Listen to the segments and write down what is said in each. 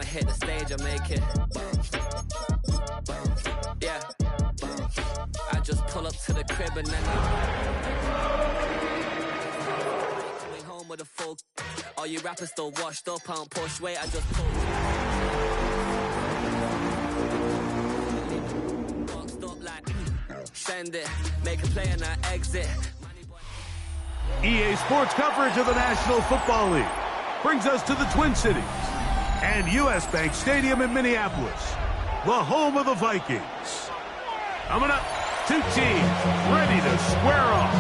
hit the stage, I make it. Yeah. I just pull up to the crib and then coming home with a full. All you rappers still washed up, I don't push weight, I just pull. Boxed up like send it, make a play and I exit. EA Sports coverage of the National Football League brings us to the Twin Cities and US Bank Stadium in Minneapolis, the home of the Vikings. Coming up, two teams ready to square off.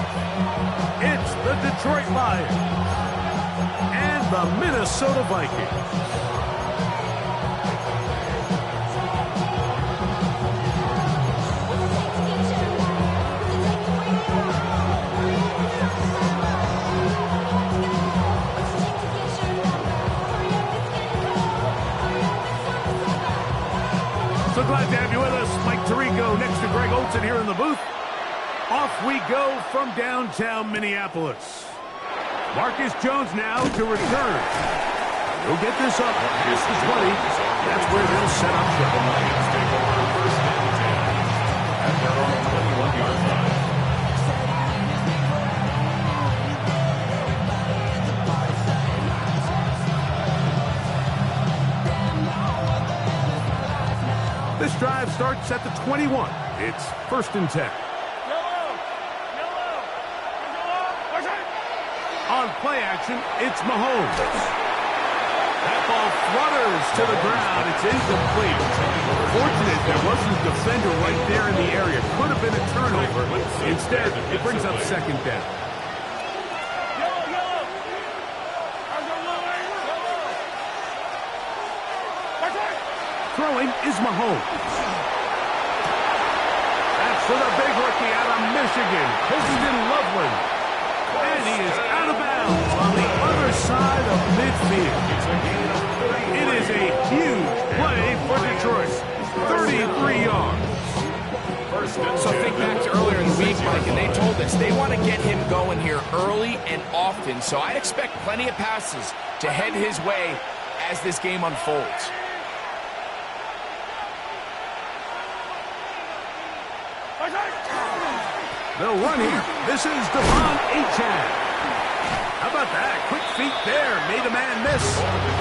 It's the Detroit Lions and the Minnesota Vikings. So glad to have you with us. Mike Tirico next to Greg Olsen here in the booth. Off we go from downtown Minneapolis. Marcus Jones now to return. He'll get this up. This is 20. That's where they'll set up shop. The Lions take over first and 10 at their own 21-yard line. This drive starts at the 21. It's first and 10. On play action, it's Mahomes. That ball flutters to the ground. It's incomplete. Fortunate there wasn't a defender right there in the area. Could have been a turnover. Instead, it brings up second down. Throwing is Mahomes. That's for the big rookie out of Michigan, Holston Loveland. And he is out of bounds on the other side of midfield. It is a huge play for Detroit. 33 yards. So think back to earlier in the week, Mike, and they told us they want to get him going here early and often. So I expect plenty of passes to head his way as this game unfolds. They'll run here. This is Devon Achane. How about that? Quick feet there. Made a man miss.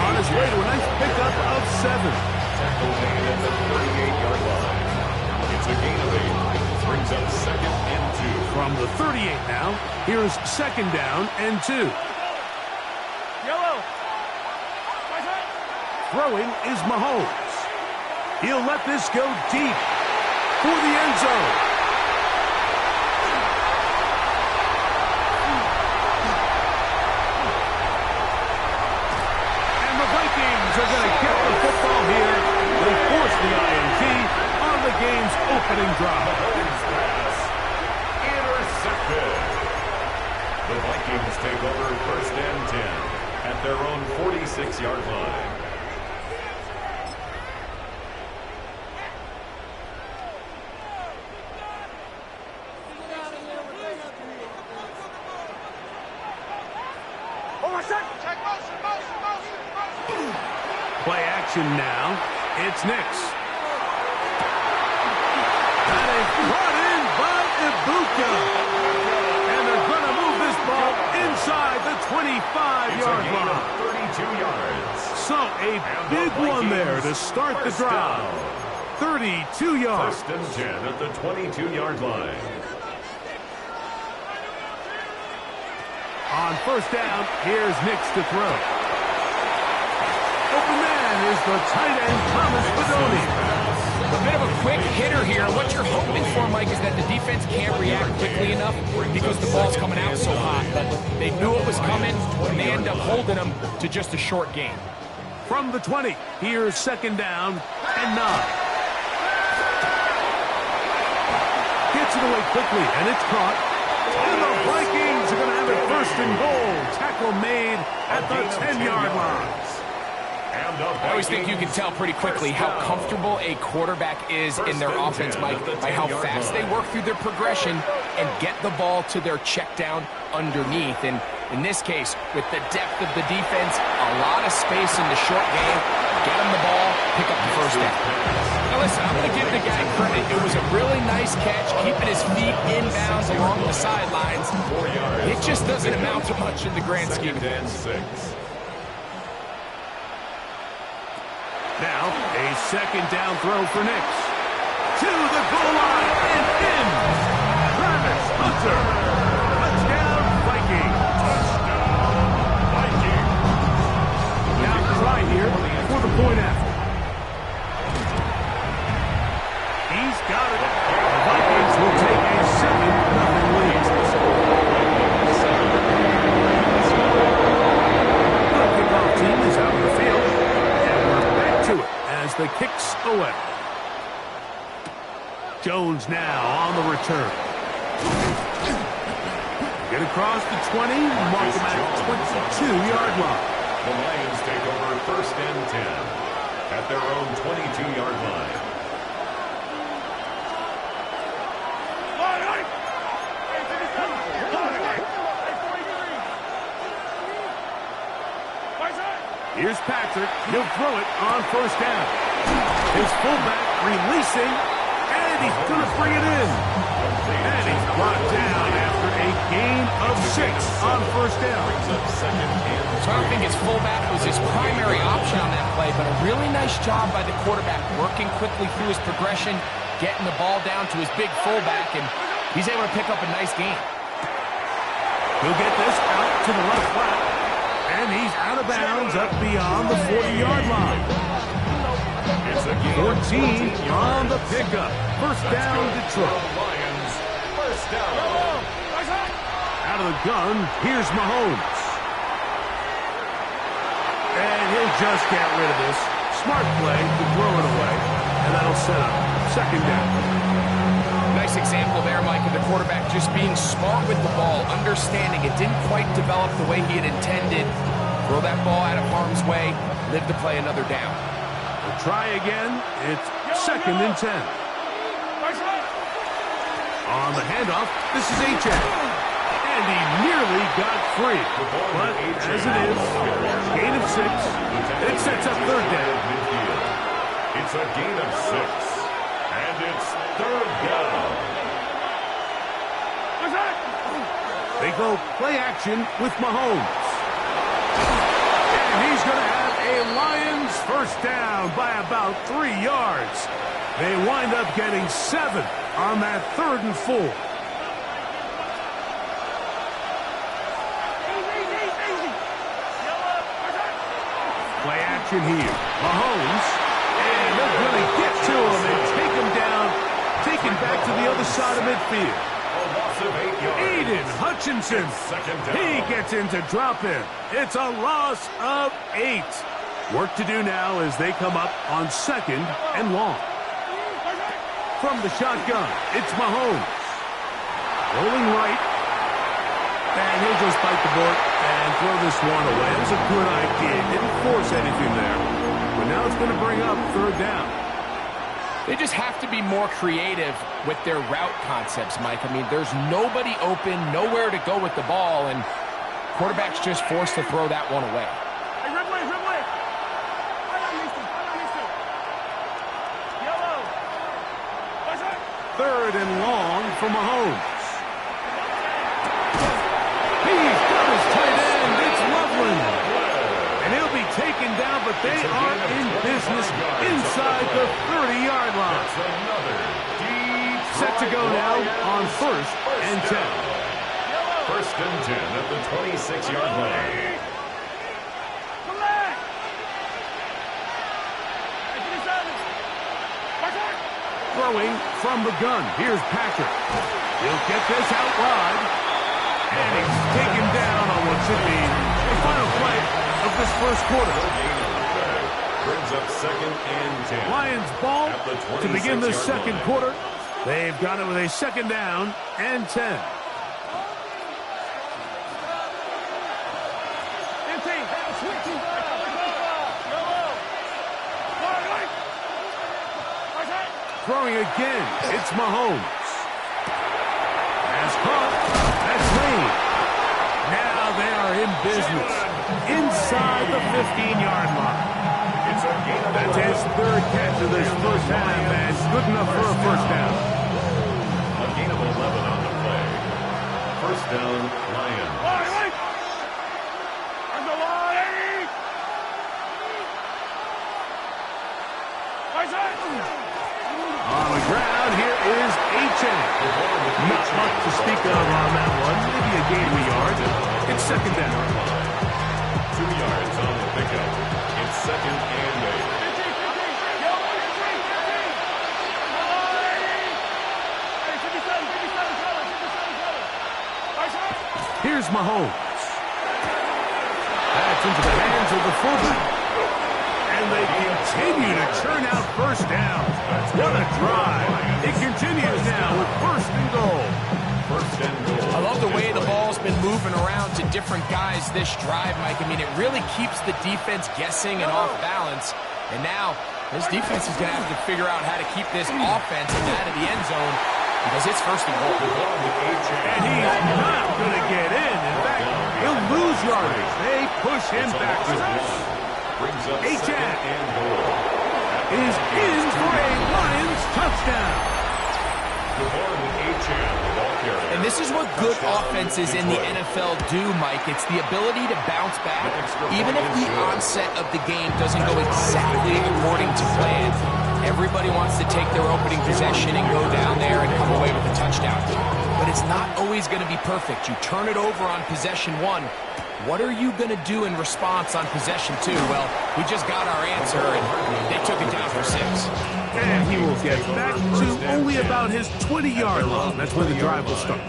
On his way to a nice pickup of 7. Tackle made at the 38-yard line. It's a gain of 8. Brings up second and 2. From the 38 now, here's second down and 2. Throwing is Mahomes. He'll let this go deep for the end zone. Are going to get the football here. They force the INT on the game's opening drive. Intercepted. The Vikings take over first and 10 at their own 46-yard line. Play action now. It's Nix. That is brought in by Ibuka. And they're going to move this ball inside the 25-yard line. 32 yards. So a big one there to start the drive. 32 yards. First and 10 at the 22-yard line. On first down, here's Nix to throw. Open man is the tight end, Thomas Fidone. A bit of a quick hitter here. What you're hoping for, Mike, is that the defense can't react quickly enough because the ball's coming out so hot. But they knew it was coming, and they end up holding them to just a short game. From the 20, here's second down and 9. Gets it away quickly, and it's caught. And the Vikings are going to have it first and goal. Tackle made at the 10-yard line. I always think you can tell pretty quickly how comfortable a quarterback is in their offense, Mike, by how fast they work through their progression and get the ball to their check down underneath. And In this case, with the depth of the defense, a lot of space in the short game, get him the ball, pick up the first down. Now listen, I'm going to give the guy credit. It was a really nice catch, keeping his feet inbounds along the sidelines. It just doesn't amount to much in the grand scheme of things. Now, a second down throw for Nix. To the goal line and in. Travis Hunter. Touchdown, Vikings. Now try here for the point after. He's got it. The Vikings will take a 7-0 lead. The kickoff team is out of the field. And we're back to it as the kicks away. Jones now on the return. Get across the 20, mark them at the 22-yard line. The Lions take over first and 10 at their own 22-yard line. Here's Patrick. He'll throw it on first down. His fullback releasing, and he's going to bring it in. And he's brought down after a gain of 6 on first down. So I don't think his fullback was his primary option on that play, but a really nice job by the quarterback working quickly through his progression, getting the ball down to his big fullback, and he's able to pick up a nice gain. He'll get this out to the left flat, and he's out of bounds up beyond the 40-yard line. 14 on the pickup. First down, Detroit. Lions, first down. Out of the gun, here's Mahomes. And he'll just get rid of this. Smart play to throw it away, and that'll set up second down. Nice example there, Mike, of the quarterback just being smart with the ball, understanding it didn't quite develop the way he had intended. Throw that ball out of harm's way, live to play another down. We'll try again. It's second and 10. On the handoff, this is H.A. And he nearly got free. But as it is, gain of 6. It sets up third down. It's a gain of 6. And it's third down. They go play action with Mahomes. And he's going to have a Lions first down by about 3 yards. They wind up getting 7 on that 3rd and 4. Play action here. Mahomes. And they're going to get to him and take him down. Taken back to the other side of midfield. Aiden Hutchinson. He gets into drop in. It's a loss of 8. Work to do now as they come up on 2nd and long. From the shotgun, it's Mahomes. Rolling right. And he'll just bite the bullet and throw this one away. It was a good idea. Didn't force anything there. But now it's going to bring up third down. They just have to be more creative with their route concepts, Mike. I mean, there's nobody open, nowhere to go with the ball, and quarterback's just forced to throw that one away. Third and long for Mahomes. He's got his tight end. It's Loveland. And he'll be taken down, but they are in business inside the 30-yard line. Set to go now on 1st and 10. First and 10 at the 26-yard line. Throwing from the gun. Here's Patrick. He'll get this out wide. And he's taken down on what should be the final play of this first quarter. Brings up 2nd and 10. Lions ball to begin the 26-yard second line. quarter. They've got it with a 2nd down and 10. Throwing again, it's Mahomes. Has caught, that's Lane. Now they are business inside the 15-yard line. That's his third catch of this first half, and good enough for a first down. A gain of 11 on the play. First down, Lions. On the ground, here is Achane. Not much to speak of on that one. Maybe a gain of a yard. It's second down. 2 yards on the pickup. It's second and 8. Here's Mahomes. That's into the hands of the fullback. And they continue to churn out first downs. What a drive. It continues now with first and goal. First and goal. I love the way the ball's been moving around to different guys this drive, Mike. I mean, it really keeps the defense guessing and off balance. And now, this defense is going to have to figure out how to keep this offense out of the end zone because it's first and goal. And he's not going to get in. In fact, he'll lose yardage. They push him backwards. Brings up Achane second and goal. is in for a Lions touchdown. And this is what good offenses in the NFL do, Mike. It's the ability to bounce back, even if the onset of the game doesn't go exactly according to plan. Everybody wants to take their opening possession and go down there and come away with a touchdown. But it's not always going to be perfect. You turn it over on possession 1. What are you going to do in response on possession 2? Well, we just got our answer, and they took it down for 6. And he will get back to only about his 20-yard line. That's where the drive will start.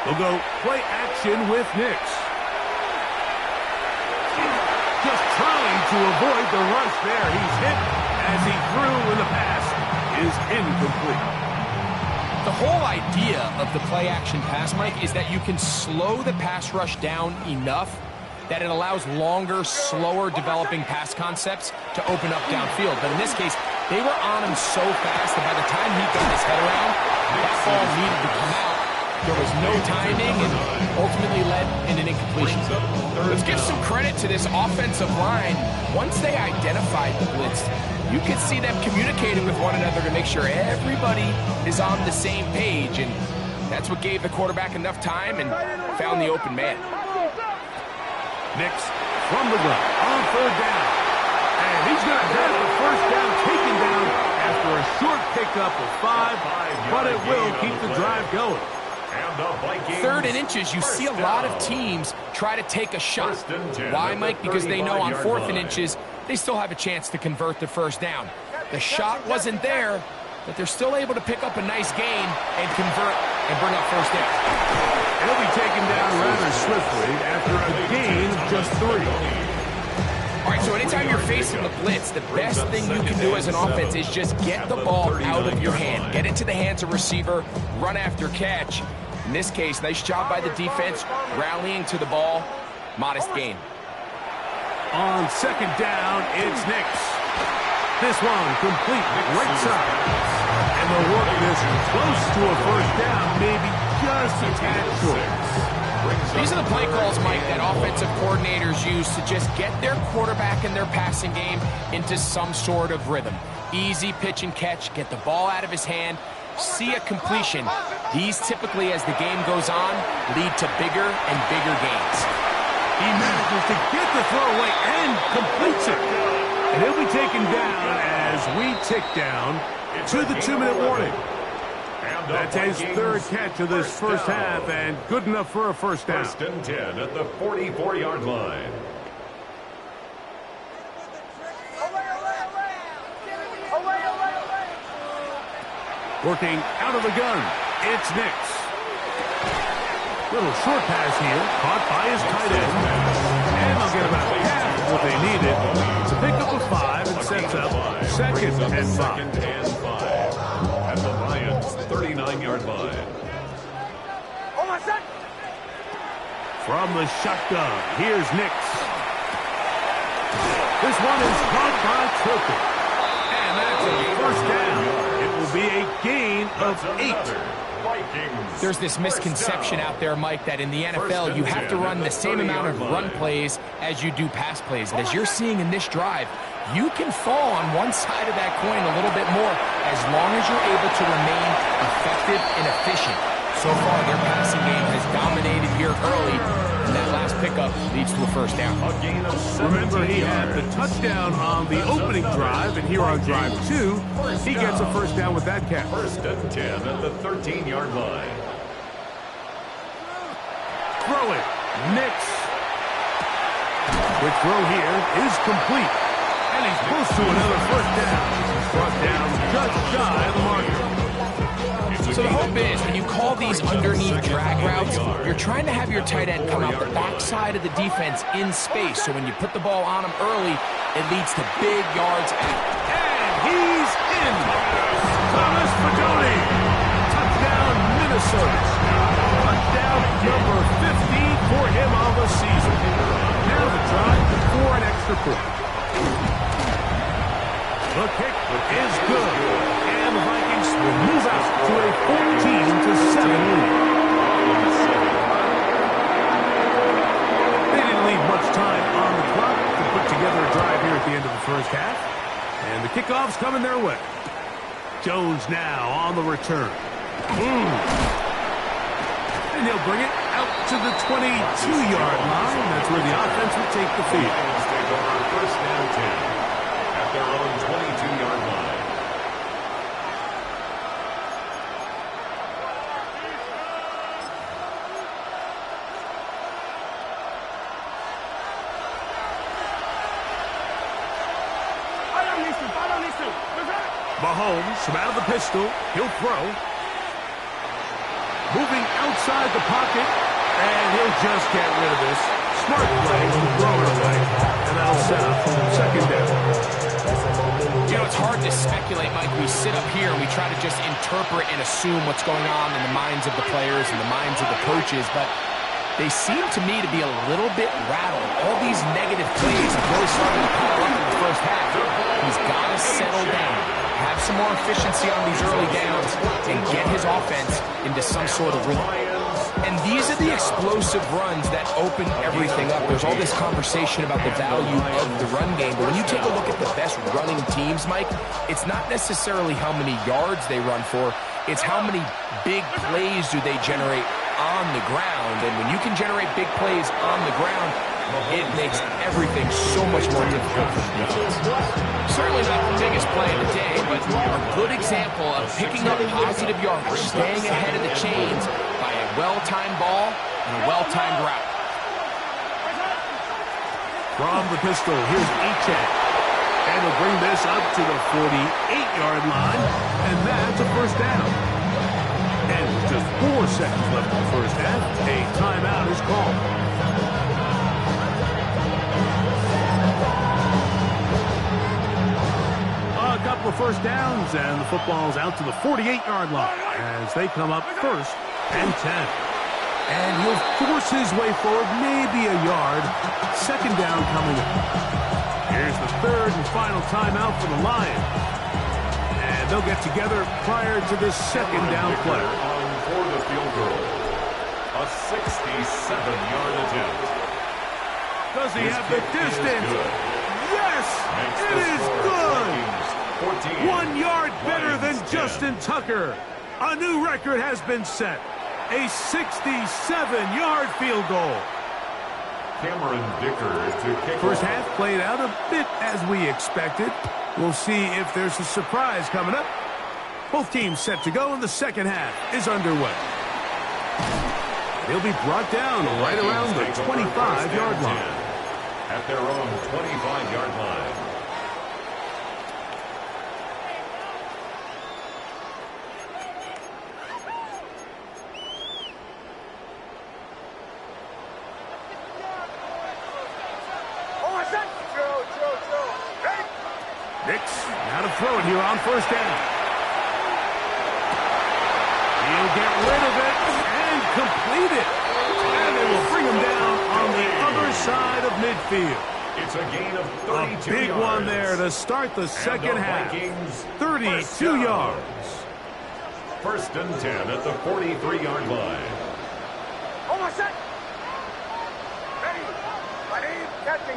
They'll go play action with Nix. Just trying to avoid the rush there. He's hit as he threw, and the pass is incomplete. The whole idea of the play action pass, Mike, is that you can slow the pass rush down enough that it allows longer, slower developing pass concepts to open up downfield. But in this case, they were on him so fast that by the time he got his head around, that ball needed to come out. There was no timing and ultimately led in an incompletion. Let's give some credit to this offensive line. Once they identified the blitz, you could see them communicating with one another to make sure everybody is on the same page. And that's what gave the quarterback enough time and found the open man. Nix from the gun on third down. And he's going to have the first down taken down after a short pickup of 5, but it will keep the drive going. 3rd and inches, you see a lot of teams try to take a shot. Why, Mike? Because they know on 4th and inches, they still have a chance to convert the first down. The shot wasn't there, but they're still able to pick up a nice gain and convert and bring up first down. And he'll be taken down rather swiftly after a gain of just 3. All right, so anytime you're facing the blitz, the best thing you can do as an offense is just get the ball out of your hand. Get it to the hands of receiver, run after catch. In this case, nice job by the defense, rallying to the ball. Modest gain. On second down, it's Nix. This one complete, right side. And they'll work this close to a first down, maybe just a tad short. These are the play calls, Mike, that offensive coordinators use to just get their quarterback and their passing game into some sort of rhythm. Easy pitch and catch, get the ball out of his hand, see a completion. These typically, as the game goes on, lead to bigger and bigger gains. He manages to get the throw away and completes it. And he'll be taken down as we tick down to the 2-minute warning. That's his 3rd catch of this first half, and good enough for a first down. 1st and 10 at the 44-yard line. Working out of the gun, it's Nix. Little short pass here, caught by his tight end. And they'll get about half of what they needed to pick up a 5 and sets up 2nd and 5. At the Lions' 39-yard line. From the shotgun, here's Nix. This one is caught by Turpin. And that's a first down. It will be a gain of 8. There's this misconception out there, Mike, that in the NFL you have to run the same amount of run plays as you do pass plays. And as you're seeing in this drive, you can fall on one side of that coin a little bit more as long as you're able to remain effective and efficient. So far, their passing game has dominated here early, and that last pickup leads to a first down. Remember, he had the touchdown on the opening drive, and here on drive 2, he gets a first down with that catch. First and 10 at the 13-yard line. Throw it. Nix. The throw here is complete. And he's close to another first down. He's brought down just shy of the marker. So the hope is when you call these underneath drag routes, you're trying to have your tight end come out the backside of the defense in space. So when you put the ball on him early, it leads to big yards out. And he's in. Thomas Fidone. Touchdown, Minnesota. Touchdown number 15 for him on the season. Now the try for an extra point. The kick is good. And the Vikings will move out to a 14-7 lead. They didn't leave much time on the clock to put together a drive here at the end of the first half. And the kickoff's coming their way. Jones now on the return. And they'll bring it out to the 22-yard line. That's where the offense will take the field. Take over first and 10 at their own 22-yard line. Mahomes from out of the pistol. He'll throw. Moving outside the pocket. And he'll just get rid of this. Smart play to throw it away. And that'll set up second down. You know, it's hard to speculate, Mike. We sit up here and we try to just interpret and assume what's going on in the minds of the players and the minds of the coaches, but they seem to me to be a little bit rattled. All these negative plays have really started to pile up in the first half. He's got to settle down, have some more efficiency on these early downs, and get his offense into some sort of rhythm. And these are the explosive runs that open everything up. There's all this conversation about the value of the run game, but when you take a look at the best running teams, Mike, it's not necessarily how many yards they run for, it's how many big plays do they generate on the ground. And when you can generate big plays on the ground, it makes everything so much more difficult for the defense. Certainly not the biggest play of the day, but a good example of picking up positive yardage, staying ahead of the chains by a well-timed ball and a well-timed route. From the pistol, here's Achane. And he'll bring this up to the 48-yard line, and that's a first down. And with just 4 seconds left in the first half, a timeout is called. A couple of first downs, and the football's out to the 48-yard line as they come up first and 10. And he'll force his way forward, maybe a yard. Second down coming up. Here's the third and final timeout for the Lions. And they'll get together prior to the second down play. For the field goal. A 67-yard attempt. Does he have the distance? Yes! It is good! 1 yard better than Justin Tucker. A new record has been set. A 67-yard field goal. Cameron Dicker to kick First off. half played out a bit as we expected. We'll see if there's a surprise coming up. Both teams set to go, and the second half is underway. They'll be brought down right around the 25-yard line. At their own 25-yard line. Nix, now to throw it here on first down. He'll get rid of it and complete it. And they will bring him down on the other side of midfield. It's a gain of 32 A big yards. one there to start the second half. 32 yards. First and 10 at the 43-yard line. Almost set. Ready. Ready. Captain.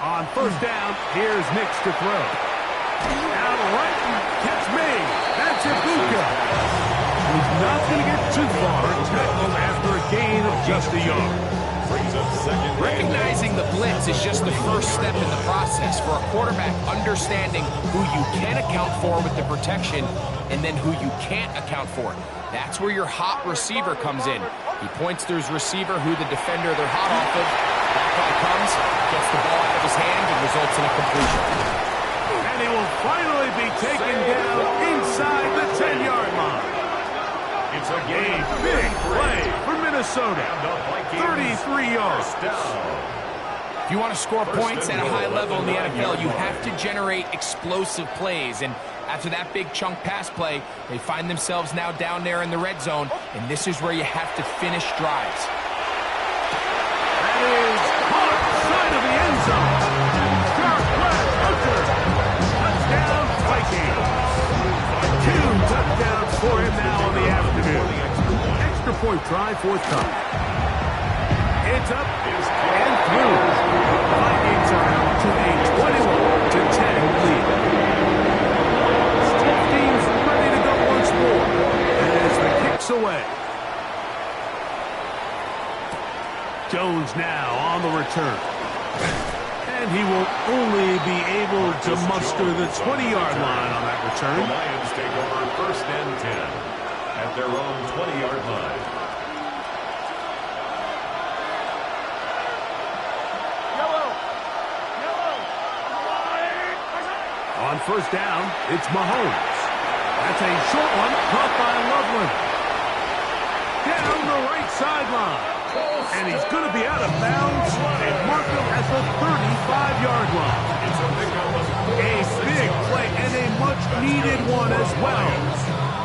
On first down, here's Nix to throw. Out right, catch made. That's Ibuka. He's not going to get too far. Tackle after a gain of just a yard. Brings up second. Recognizing the blitz is just the first step in the process for a quarterback understanding who you can account for with the protection and then who you can't account for. That's where your hot receiver comes in. He points to his receiver who the defender they're hot off of. That guy comes, gets the ball out of his hand, and results in a completion. And he will finally be taken down inside the 10-yard line. It's a gain. Big play for Minnesota. 33 yards. If you want to score points at a high level in the NFL, you have to generate explosive plays. And after that big chunk pass play, they find themselves now down there in the red zone, and this is where you have to finish drives. That is caught side of the end zone. Sharp left, Hunter. Touchdown, Vikings. 2 touchdowns for him now on the afternoon. Extra point try, forthcoming. It's up and through. The Vikings are out to a 21-10 lead. Both teams ready to go once more as the kick's away. Jones now on the return. And he will only be able to muster the 20-yard line on that The return. Lions take over first and 10 at their own 20-yard line. On first down, it's Mahomes. That's a short one, caught by Loveland. Down the right sideline. And he's going to be out of bounds and mark him at the 35-yard line. A big play and a much-needed one as well.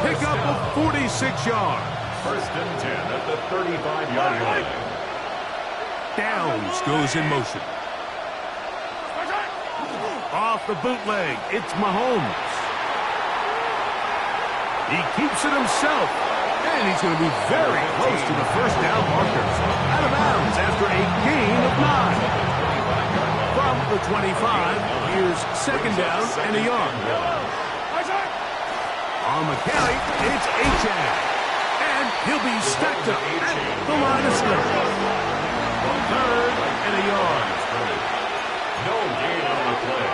Pick up of 46 yards. First and 10 at the 35-yard line. Downs goes in motion. Off the bootleg, it's Mahomes. He keeps it himself. And he's going to be very close to the first down marker. Out of bounds after a gain of 9. From the 25, here's second down and a yard. On the carry, it's Achane. And he'll be stacked up at the line of scrimmage. Third and a yard. No gain on the play.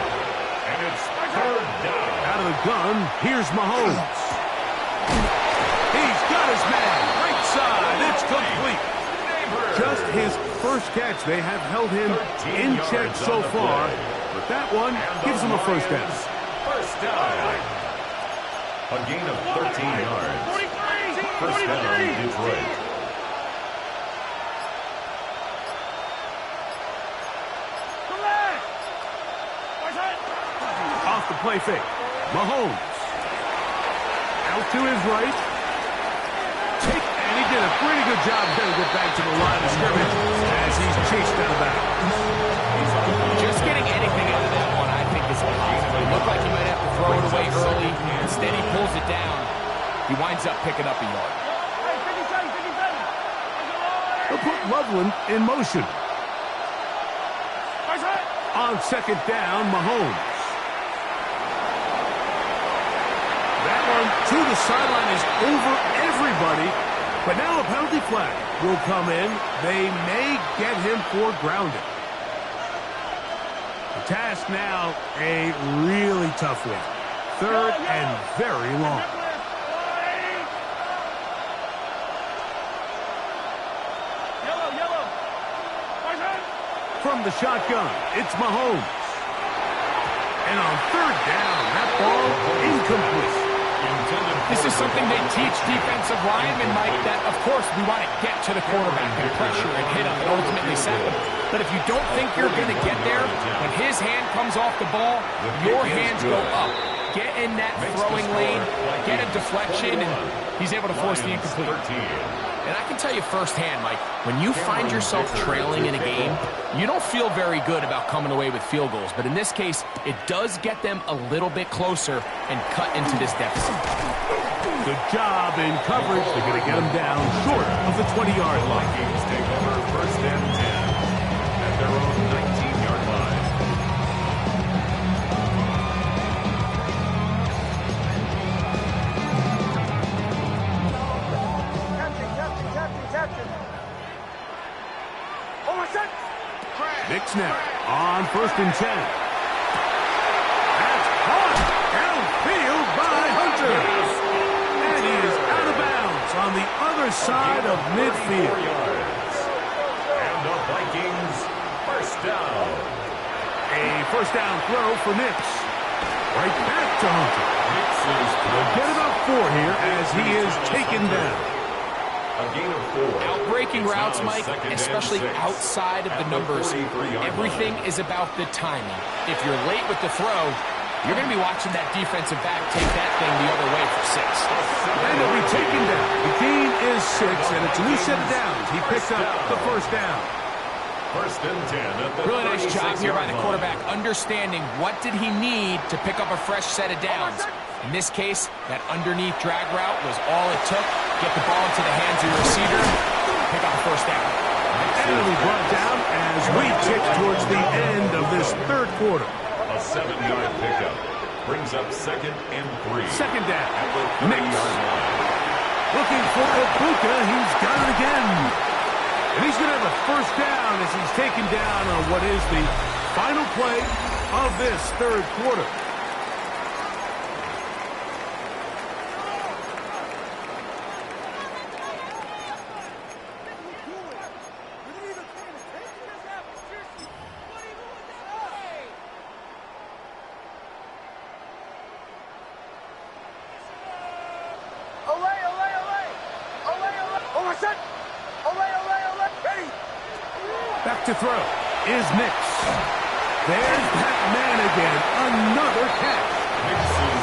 And it's third down. Out of the gun, here's Mahomes. He's got his man. Right side. It's complete. Just his first catch. They have held him in check so far. But that one gives him a first down. First down. A gain of 13 yards. First down, Detroit. Off the play fake. Mahomes. Out to his right. And he did a pretty good job there to get back to the line of scrimmage as he's chased out of bounds. Just getting anything out of that one, I think, is possible. It looked like he might have to throw it away early. Instead, he pulls it down. He winds up picking up a yard. They'll put Loveland in motion. On second down, Mahomes. That one to the sideline is over everybody. But now a penalty flag will come in. They may get him for grounding. The task now, a really tough one. Third and very long. From the shotgun, it's Mahomes. And on third down, that ball incomplete. This is something they teach defensive linemen, Mike, that, of course, we want to get to the quarterback and pressure and hit him and ultimately sack him. But if you don't think you're going to get there, when his hand comes off the ball, your hands go up. get in that throwing lane, get a deflection, and he's able to force the incomplete. And I can tell you firsthand, Mike, when you find yourself trailing in a game, you don't feel very good about coming away with field goals. But in this case, it does get them a little bit closer and cut into this deficit. Good job in coverage. They're going to get them down short of the 20-yard line. Vikings take over first and 10 at their own 19-yard line. Captain. Almost set. Nick snap on first and 10. That's caught downfield by Hunter. And he is out of bounds on the other side of midfield. And the Vikings first down. A first down throw for Nix. Right back to Hunter. They'll get about 4 here as he is taken down. A gain of 4. Outbreaking routes, Mike, especially outside of the numbers, everything is about the timing. If you're late with the throw, you're going to be watching that defensive back take that thing the other way for 6. And he'll be taken down. The gain is 6, and it's a new set of downs. He picks up the first down. First and 10 at the Really nice job here by the 36-yard quarterback, understanding what did he need to pick up a fresh set of downs. In this case, that underneath drag route was all it took. Get the ball into the hands of your receiver, pick up a first down. And it'll be brought down as we tick towards the end of this third quarter. A 7-yard pickup brings up second and 3. Second down. At the 30-yard line. Looking for Okuka. He's got it again. And he's going to have a first down as he's taken down on what is the final play of this third quarter. Back to throw is Nix. There's that man again. Another catch.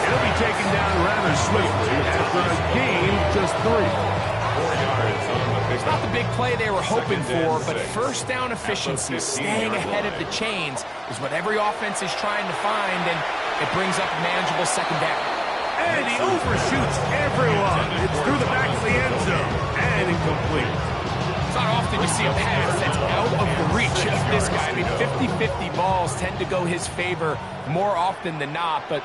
It'll be taken down rather swiftly after a gain of just 3. 4 yards on the It's not pickup. the big play they were hoping Second for, and but 6. first down efficiency, staying ahead of the chains, is what every offense is trying to find, and it brings up a manageable second down. And he overshoots everyone. It's through the back of the end zone. And incomplete. It's not often you see a pass that's out of the reach of this guy. I mean, 50-50 balls tend to go his favor more often than not, but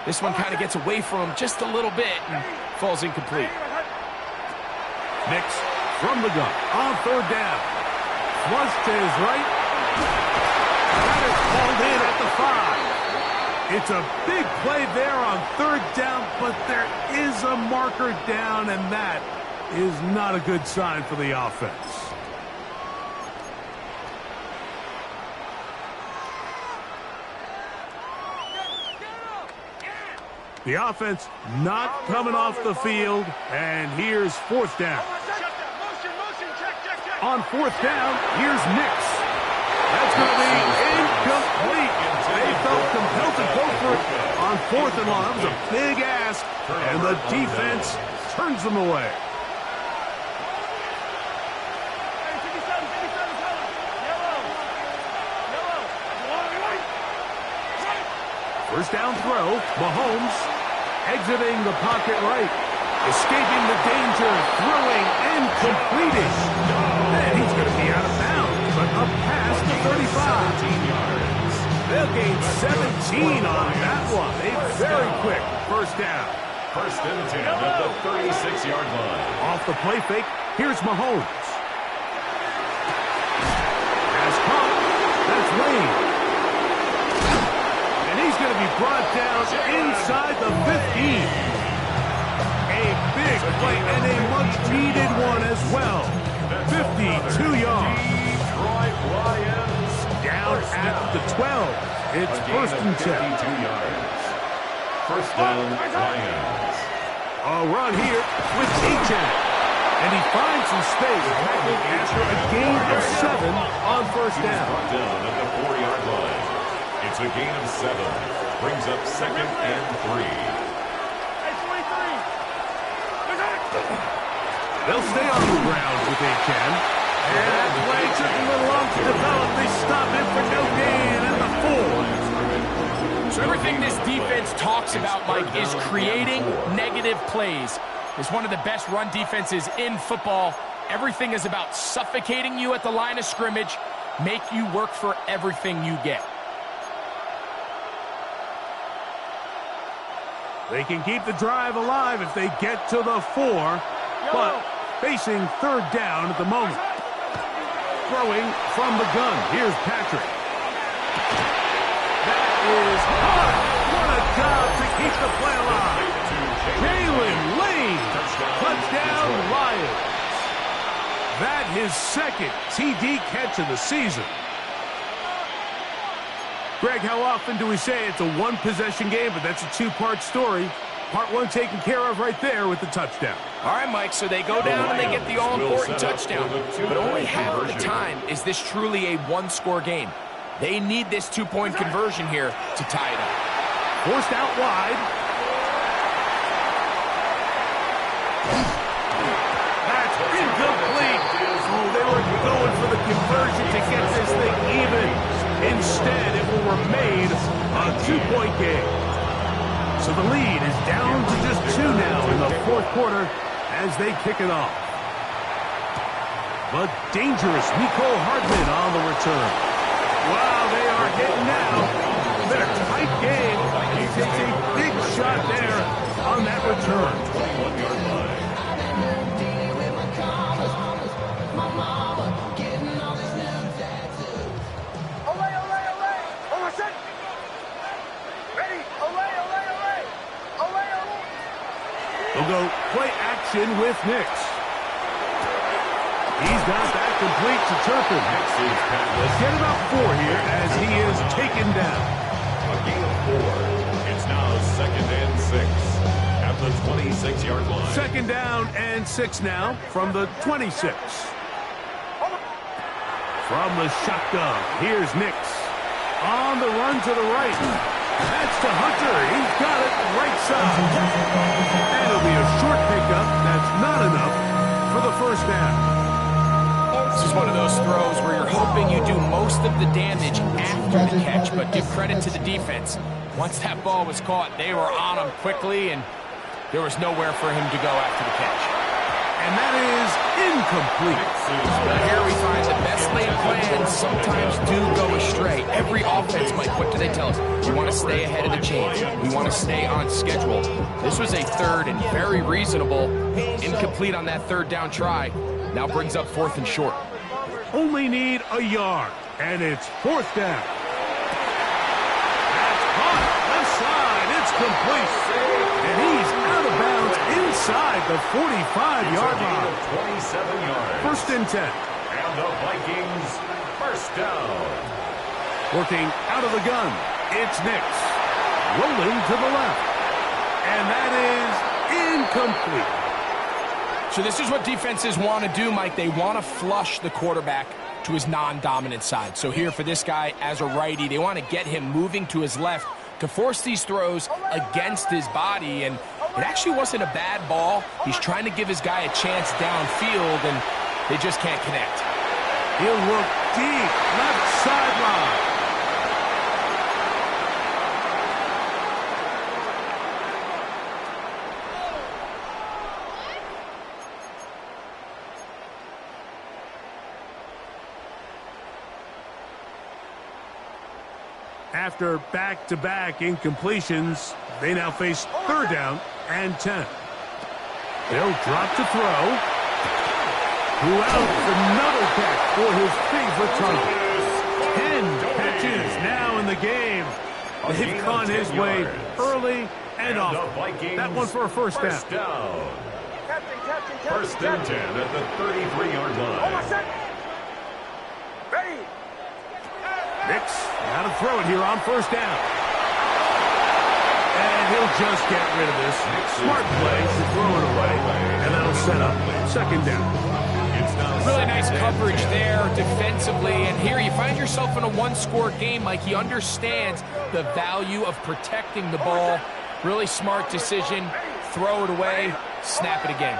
this one kind of gets away from him just a little bit and falls incomplete. Nix from the gun on third down. Flush to his right. That is called in at the 5. It's a big play there on third down, but there is a marker down, and that is not a good sign for the offense. The offense not coming off the field, and here's fourth down. On fourth down, here's Nix. That's going to be incomplete. They felt compelled to go for it on fourth and long. That was a big ask, and the defense turns them away. First down throw, Mahomes exiting the pocket right, escaping the danger, throwing and completing. And he's going to be out of bounds, but up past the 35. They'll gain 17 on that one. A very quick first down. First and 10 at the 36-yard line. Off the play fake, here's Mahomes. Has caught. That's Wayne. And he's going to be brought down inside the 15. A big play and a much-needed one as well. 52 yards. Detroit Lions. Down at the 12. It's first and 10. 52 yards. First down, Lions. A run here with Achane. And he finds some space after a gain of 7 on first down. Brought down at the 4-yard line. It's a gain of 7. Brings up 2nd and 3. They'll stay on the ground if they can. And that play took a little long to develop. They stop him for no gain in the 4. So everything this defense talks about, Mike, is creating negative plays. It's one of the best run defenses in football. Everything is about suffocating you at the line of scrimmage, make you work for everything you get. They can keep the drive alive if they get to the 4, but facing 3rd down at the moment. Throwing from the gun. Here's Patrick. That is hard. What a job to keep the play alive. Jalen Lane. Touchdown Lions. That his 2nd TD catch of the season. Greg, how often do we say it's a one-possession game, but that's a 2-part story? Part 1 taken care of right there with the touchdown. All right, Mike, so they go down and they get the all-important touchdown. But only half of the time is this truly a one-score game. They need this 2-point conversion here to tie it up. Forced out wide. That's incomplete. Oh, they were going for the conversion to get this thing even. Instead, it will remain a 2-point game. So the lead is down to just 2 now in the 4th quarter as they kick it off. But dangerous Nicole Hardman on the return. Wow, they are hitting now. Been a tight game. He takes a big shot there on that return. 21-yard line. They'll go play action with Nix. He's got that complete to Turpin. Let's get about 4 here as he is taken down. A gain of 4. It's now 2nd and 6 at the 26-yard line. 2nd down and 6 now from the 26. From the shotgun, here's Nix. On the run to the right. That's to Hunter. He's got it right side. And it'll be a short pickup. That's not enough for the 1st down. This is one of those throws where you're hoping you do most of the damage after the catch, but give credit to the defense. Once that ball was caught, they were on him quickly, and there was nowhere for him to go after the catch. And that is incomplete. Now here we find the best laid plans sometimes do go astray. Every offense, Mike, what do they tell us? We want to stay ahead of the chains. We want to stay on schedule. This was a 3rd and very reasonable. Incomplete on that 3rd down try. Now brings up 4th and short. Only need a yard, and it's 4th down. That's caught. Left side. It's complete. And he's out of bounds inside the 45-yard line. 27 yards. 1st and 10. And the Vikings, 1st down. Working out of the gun. It's Nix. Rolling to the left. And that is incomplete. So this is what defenses want to do, Mike. They want to flush the quarterback to his non-dominant side. So here for this guy as a righty, they want to get him moving to his left to force these throws against his body. And it actually wasn't a bad ball. He's trying to give his guy a chance downfield, and they just can't connect. He'll look deep. Left sideline. After back-to-back incompletions, they now face 3rd down and 10. They'll drop to throw. Throughout another catch for his favorite target. 10 catches now in the game. They've gone his way early and often. That one for a 1st down. 1st and 10 at the 33-yard line. Ready? Nix, now to throw it here on 1st down. And he'll just get rid of this. Smart play to throw it away. And that'll set up 2nd down. Really nice coverage there defensively. And here you find yourself in a one-score game, Mike. He understands the value of protecting the ball. Really smart decision. Throw it away, snap it again.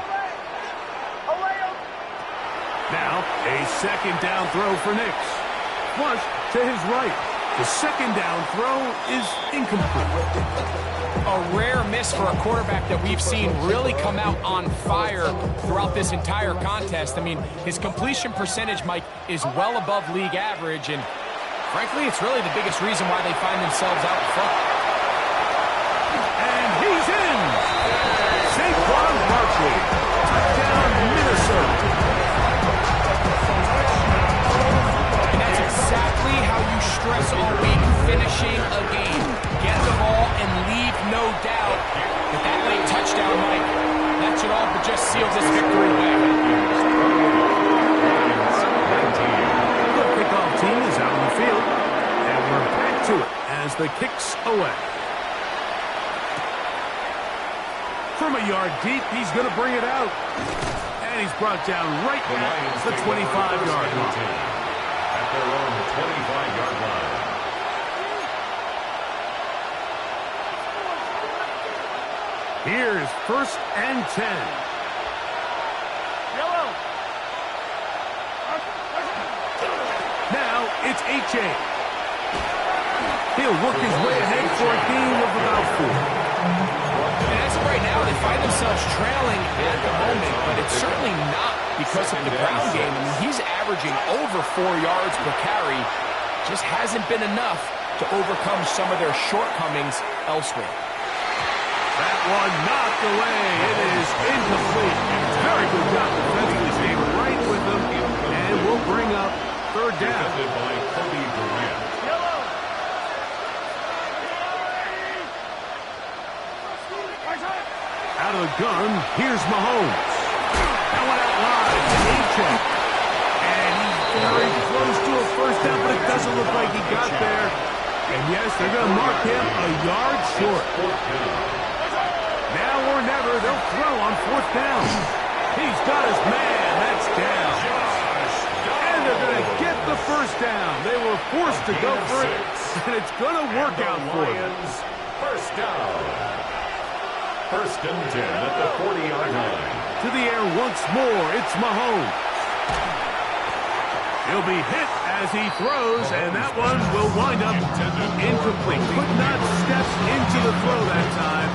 Now, a second down throw for Nix. Flush to his right. The second down throw is incomplete. A rare miss for a quarterback that we've seen really come out on fire throughout this entire contest. I mean, his completion percentage, Mike, is well above league average, and frankly, it's really the biggest reason why they find themselves out in front. And he's in! Saquon Barkley, touchdown Minnesota. And that's exactly how you stress all week, finishing a game. Get the ball and leave no doubt that that late touchdown, Mike, that should all but just seal this victory away. The kickoff team is out on the field, and we're back to it as the kick's away. From a yard deep, he's going to bring it out. And he's brought down right at the 25-yard line. At their own 25-yard line. Here's 1st and 10. Now it's H.A. He'll work his way ahead for a gain of about 4. And as of right now, they find themselves trailing at the moment, but it's certainly not because of the ground game. I mean, he's averaging over 4 yards per carry. Just hasn't been enough to overcome some of their shortcomings elsewhere. That one knocked away. It is incomplete. Very good job defensively staying right with them. And we'll bring up 3rd down. Defended by Cody Durant. Out of the gun, here's Mahomes. That one out wide to H.A. And he's very close to a 1st down, but it doesn't look like he got there. And yes, they're going to mark him a yard short. Now or never, they'll throw on 4th down. He's got his man. That's down. And they're going to get the 1st down. They were forced to go for it, and it's going to work out for them. 1st down. 1st and 10 at the 40-yard line. To the air once more, it's Mahomes. He'll be hit as he throws, and that one will wind up incomplete. Could not step into the throw that time.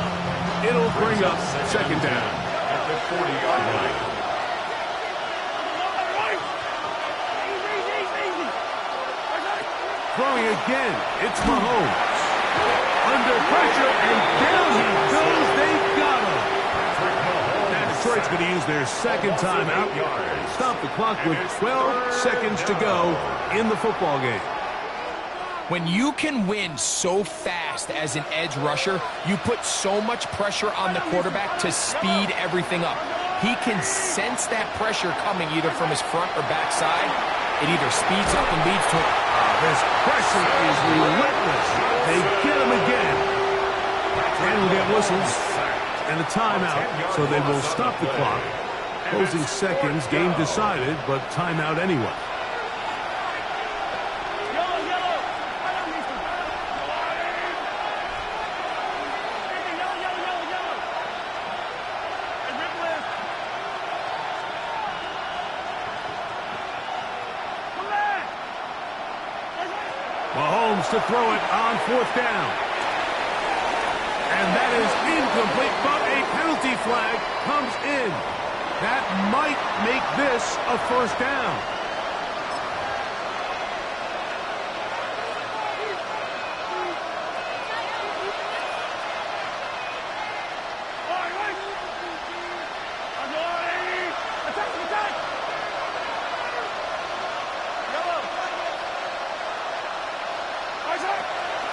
It'll bring up 2nd down. At the 40-yard line. Throwing again, it's Mahomes. Under pressure, and down he goes. They got him. Now Detroit's going to use their 2nd timeout. Stop the clock with 12 seconds to go in the football game. When you can win so fast as an edge rusher, you put so much pressure on the quarterback to speed everything up. He can sense that pressure coming either from his front or back side. It either speeds up and leads to it. This pressure is relentless. They get him again. And we'll get whistles and a timeout, so they will stop the clock. Closing seconds, game decided, but timeout anyway. Mahomes to throw it on 4th down. And that is incomplete, but a penalty flag comes in. That might make this a 1st down.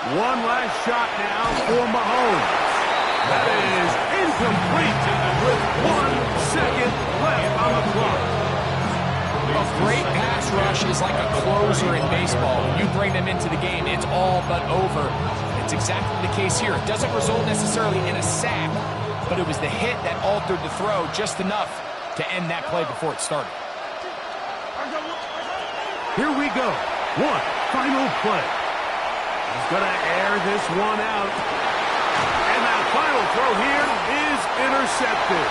One last shot now for Mahomes. That is incomplete with 1 second left on the clock. A great pass rush is like a closer in baseball. When you bring them into the game, it's all but over. It's exactly the case here. It doesn't result necessarily in a sack, but it was the hit that altered the throw just enough to end that play before it started. Here we go. One final play. He's going to air this one out. And that final throw here is intercepted.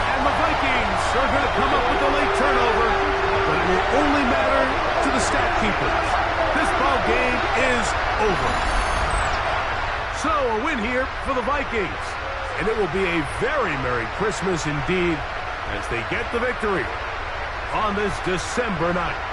And the Vikings are going to come up with a late turnover, but it will only matter to the stat keepers. This ball game is over. So a win here for the Vikings. And it will be a very Merry Christmas indeed as they get the victory on this December night.